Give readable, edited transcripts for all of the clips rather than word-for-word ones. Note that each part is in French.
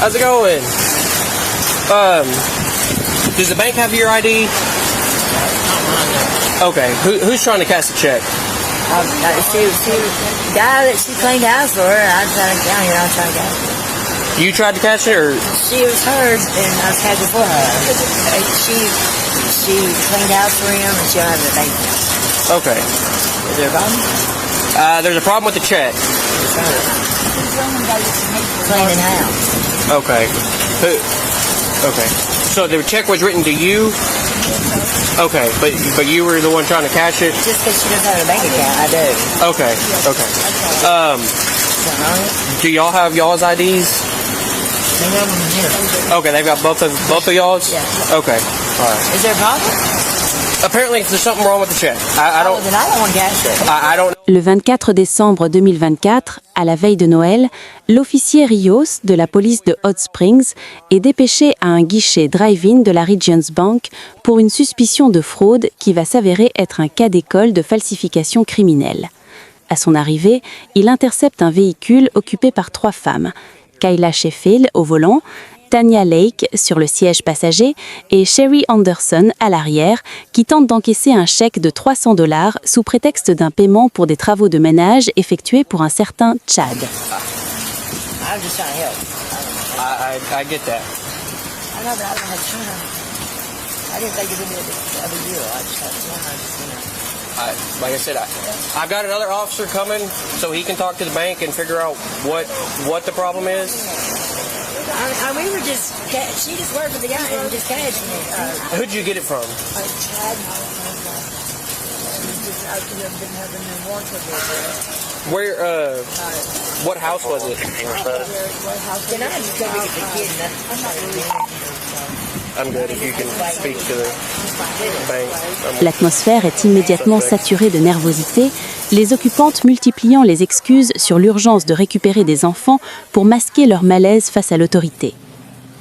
How's it going? Does the bank have your ID? Okay. Who's trying to cash the check? The guy that she cleaned house for, I was trying to down here. I was trying to cash it. You tried to cash it, or She was hers, and I was cashing for her. She cleaned house for him, and she don't have the bank account. okay? Is there a problem? There's a problem with the check. It's hers. Cleaning house. Okay. Okay. So the check was written to you. Okay, but you were the one trying to cash it. Just because she doesn't have a bank account, I do. Okay. Okay. Something on it? Do y'all have y'all's IDs? They have them here. Okay, they've got both of y'all's. Yeah. Okay. All right. Is there a problem? Apparently, there's something wrong with the check. I don't. Then I don't want to cash it. I don't. Le 24 décembre 2024, à la veille de Noël, l'officier Rios de la police de Hot Springs est dépêché à un guichet drive-in de la Regions Bank pour une suspicion de fraude qui va s'avérer être un cas d'école de falsification criminelle. À son arrivée, il intercepte un véhicule occupé par 3 femmes, Kayla Sheffield au volant, Tanya Lake sur le siège passager et Sherry Anderson à l'arrière, qui tente d'encaisser un chèque de $300 sous prétexte d'un paiement pour des travaux de ménage effectués pour un certain Chad. I was just trying to help. I get that. I know, but I don't have time. I didn't think it would be a big deal. I just had to, Like I said, I've got another officer coming so he can talk to the bank and figure out what the problem is. we were just, she just worked with the guy and just cashed me. Who'd you get it from? Chad, I didn't have the new warranty bill. Where? What house was it? Can I just go get the kid? I'm not really. I'm good if you can speak to the bank. L'atmosphère est immédiatement saturée de nervosité, les occupantes multipliant les excuses sur l'urgence de récupérer des enfants pour masquer leur malaise face à l'autorité.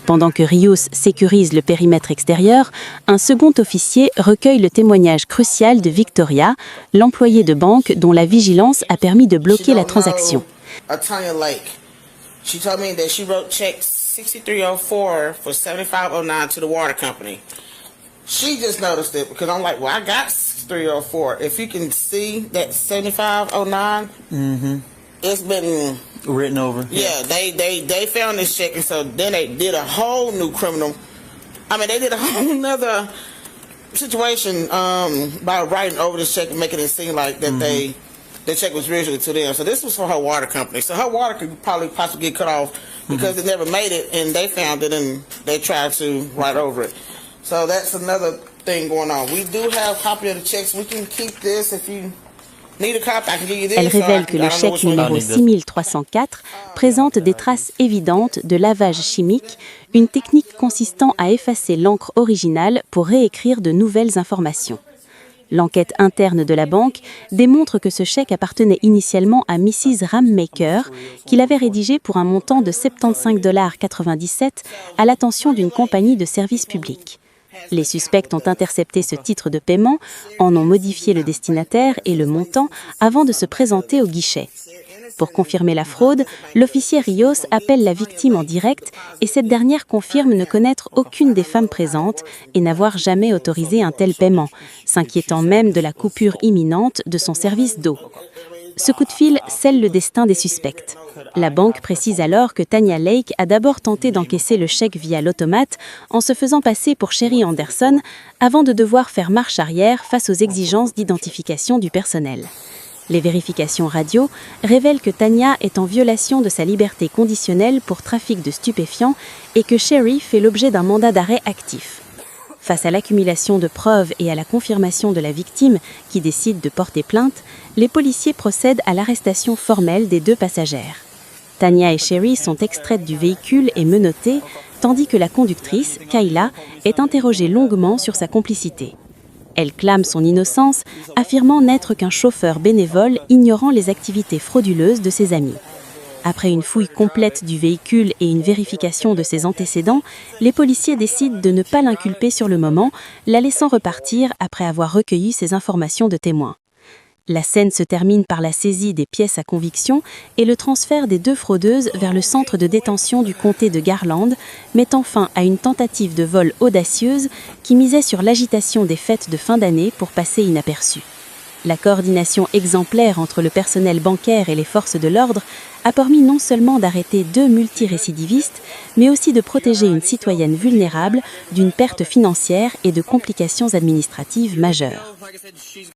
Pendant que Rios sécurise le périmètre extérieur, un second officier recueille le témoignage crucial de Victoria, l'employée de banque dont la vigilance a permis de bloquer la transaction. Tanya Lake. She told me that she wrote checks 6304 for 7509 to the water company. She just noticed it because I'm like, well, I got 6304. If you can see that 7509, it's been written over. Yeah, they found this check, and so then they did a whole new criminal. I mean, they did a whole nother situation by writing over this check and making it seem like that the check was originally to them. So this was for her water company. So her water could possibly get cut off because it never made it, and they found it and they tried to write over it. So that's another thing going on. We do have a copy of the checks. We can keep this if you need a copy. I can give you this. Elle révèle que le chèque numéro 6304 présente des traces évidentes de lavage chimique, une technique consistant à effacer l'encre originale pour réécrire de nouvelles informations. L'enquête interne de la banque démontre que ce chèque appartenait initialement à Mrs. Rammaker, qu'il avait rédigé pour un montant de $75,97 à l'attention d'une compagnie de service public. Les suspects ont intercepté ce titre de paiement, en ont modifié le destinataire et le montant avant de se présenter au guichet. Pour confirmer la fraude, l'officier Rios appelle la victime en direct et cette dernière confirme ne connaître aucune des femmes présentes et n'avoir jamais autorisé un tel paiement, s'inquiétant même de la coupure imminente de son service d'eau. Ce coup de fil scelle le destin des suspects. La banque précise alors que Tanya Lake a d'abord tenté d'encaisser le chèque via l'automate en se faisant passer pour Sherry Anderson avant de devoir faire marche arrière face aux exigences d'identification du personnel. Les vérifications radio révèlent que Tanya est en violation de sa liberté conditionnelle pour trafic de stupéfiants et que Sherry fait l'objet d'un mandat d'arrêt actif. Face à l'accumulation de preuves et à la confirmation de la victime qui décide de porter plainte, les policiers procèdent à l'arrestation formelle des 2 passagères. Tanya et Sherry sont extraites du véhicule et menottées, tandis que la conductrice, Kayla, est interrogée longuement sur sa complicité. Elle clame son innocence, affirmant n'être qu'un chauffeur bénévole ignorant les activités frauduleuses de ses amis. Après une fouille complète du véhicule et une vérification de ses antécédents, les policiers décident de ne pas l'inculper sur le moment, la laissant repartir après avoir recueilli ses informations de témoins. La scène se termine par la saisie des pièces à conviction et le transfert des 2 fraudeuses vers le centre de détention du comté de Garland, mettant fin à une tentative de vol audacieuse qui misait sur l'agitation des fêtes de fin d'année pour passer inaperçue. La coordination exemplaire entre le personnel bancaire et les forces de l'ordre a permis non seulement d'arrêter 2 multirécidivistes, mais aussi de protéger une citoyenne vulnérable d'une perte financière et de complications administratives majeures.